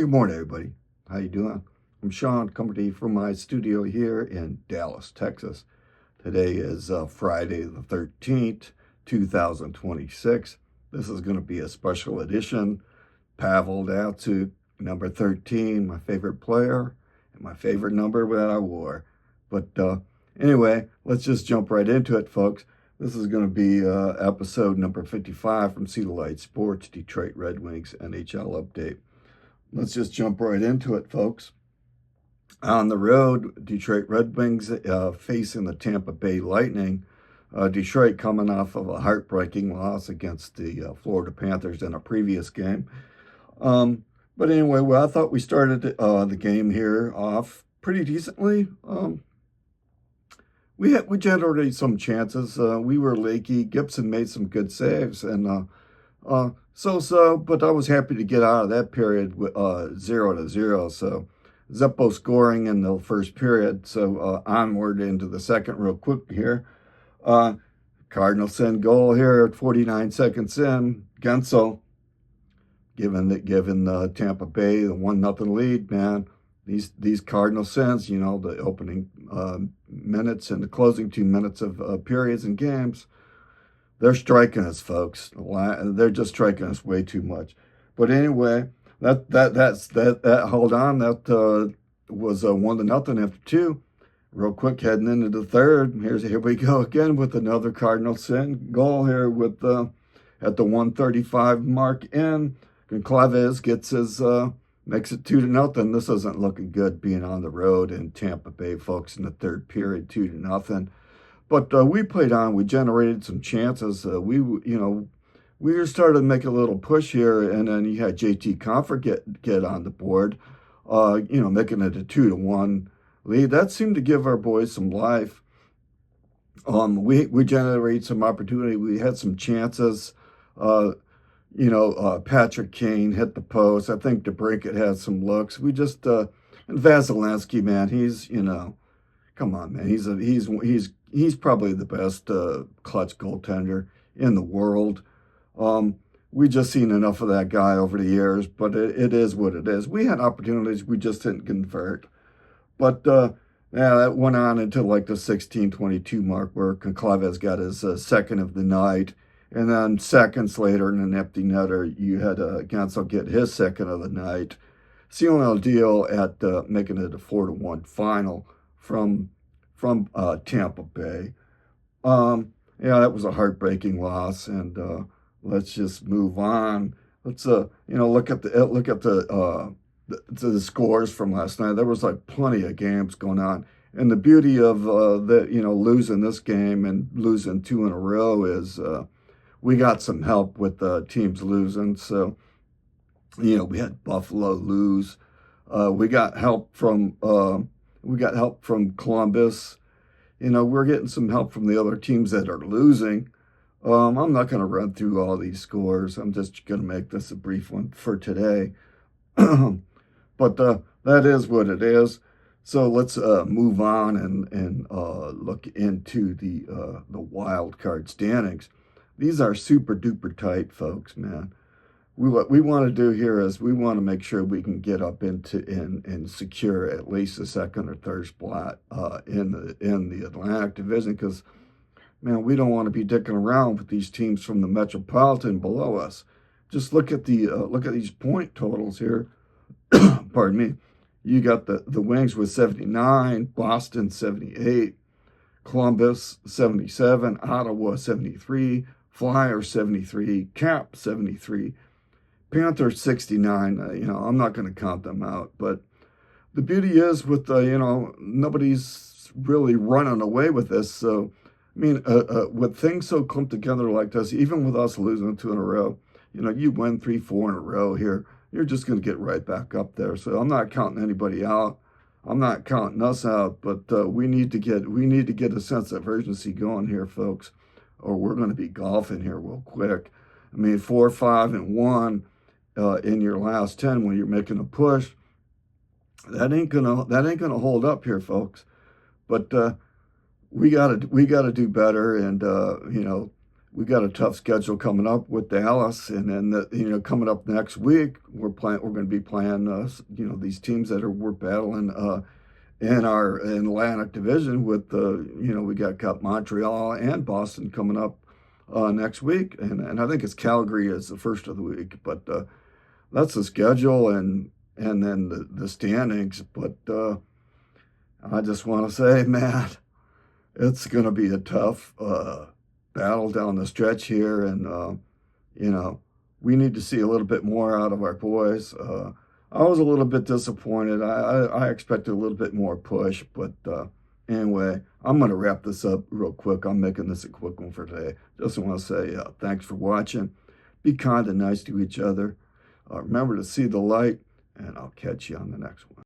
Good morning, everybody. How you doing? I'm Sean, coming to you from my studio here in Dallas, Texas. Today is Friday the 13th, 2026. This is going to be a special edition. Pavel Datsuk, number 13, my favorite player, and my favorite number that I wore. But anyway, let's just jump right into it, folks. This is going to be episode number 55 from See the Light Sports, Detroit Red Wings NHL update. Let's just jump right into it, folks. On the road, Detroit Red Wings facing the Tampa Bay Lightning. Detroit coming off of a heartbreaking loss against the Florida Panthers in a previous game. But anyway, well, I thought we started the game here off pretty decently. We generated some chances. We were leaky. Gibson made some good saves, and but I was happy to get out of that period with 0-0. So Zeppo scoring in the first period. So onward into the second real quick here. Cardinals send goal here at 49 seconds in. Gensel giving Tampa Bay the 1-0 lead, man. These Cardinals sends, the opening minutes and the closing 2 minutes of periods and games. They're striking us, folks. They're just striking us way too much. But anyway, hold on. That was 1-0 after 2. Real quick, heading into the third. Here we go again with another Cardinal sin goal here with at the 1:35 mark in. Goncalves gets his makes it 2-0. This isn't looking good being on the road in Tampa Bay, folks. In the third period, 2-0. But we played on. We generated some chances. We were starting to make a little push here, and then you had JT Comfort get on the board, making it a 2-1 lead. That seemed to give our boys some life. We generated some opportunity. We had some chances. Patrick Kane hit the post. I think DeBrincat had some looks. We just and Vasilevsky, man, he's come on, man, he's probably the best clutch goaltender in the world. We just seen enough of that guy over the years, but it is what it is. We had opportunities, we just didn't convert. But that went on until like the 16:22 mark, where Goncalves got his second of the night. And then seconds later, in an empty netter, you had Gensel get his second of the night, sealing a deal at making it a 4-1 final from Tampa Bay. That was a heartbreaking loss, and let's just move on. Let's look at the scores from last night. There was like plenty of games going on, and the beauty of losing this game and losing 2 in a row is we got some help with teams losing. So we had Buffalo lose. We got help from Columbus. We're getting some help from the other teams that are losing. I'm not going to run through all these scores. I'm just going to make this a brief one for today. But that is what it is. So let's move on and look into the wild card standings. These are super duper tight, folks, man. What we want to do here is we want to make sure we can get up into and secure at least the second or third spot in the Atlantic Division, because, man, we don't want to be dicking around with these teams from the Metropolitan below us. Just look at these point totals here. Pardon me. You got the Wings with 79, Boston 78, Columbus 77, Ottawa 73, Flyers 73, Cap 73, Panthers 69. I'm not going to count them out, but the beauty is with nobody's really running away with this. So with things so clumped together like this, even with us losing 2 in a row, you win 3-4 in a row here, you're just going to get right back up there. So I'm not counting anybody out. I'm not counting us out, but we need to get a sense of urgency going here, folks, or we're going to be golfing here real quick. 4, 5, and 1 in your last 10 when you're making a push. That ain't gonna hold up here, folks. But we gotta do better, and we got a tough schedule coming up with Dallas, and then coming up next week we're going to be playing these teams that we're battling in our Atlantic Division with we got Montreal and Boston coming up next week, and I think it's Calgary is the first of the week, but that's the schedule and then the standings. But I just want to say, man, it's going to be a tough battle down the stretch here, and we need to see a little bit more out of our boys. I was a little bit disappointed. I expected a little bit more push, but anyway, I'm going to wrap this up real quick. I'm making this a quick one for today. Just want to say thanks for watching. Be kind and nice to each other. Remember to see the light, and I'll catch you on the next one.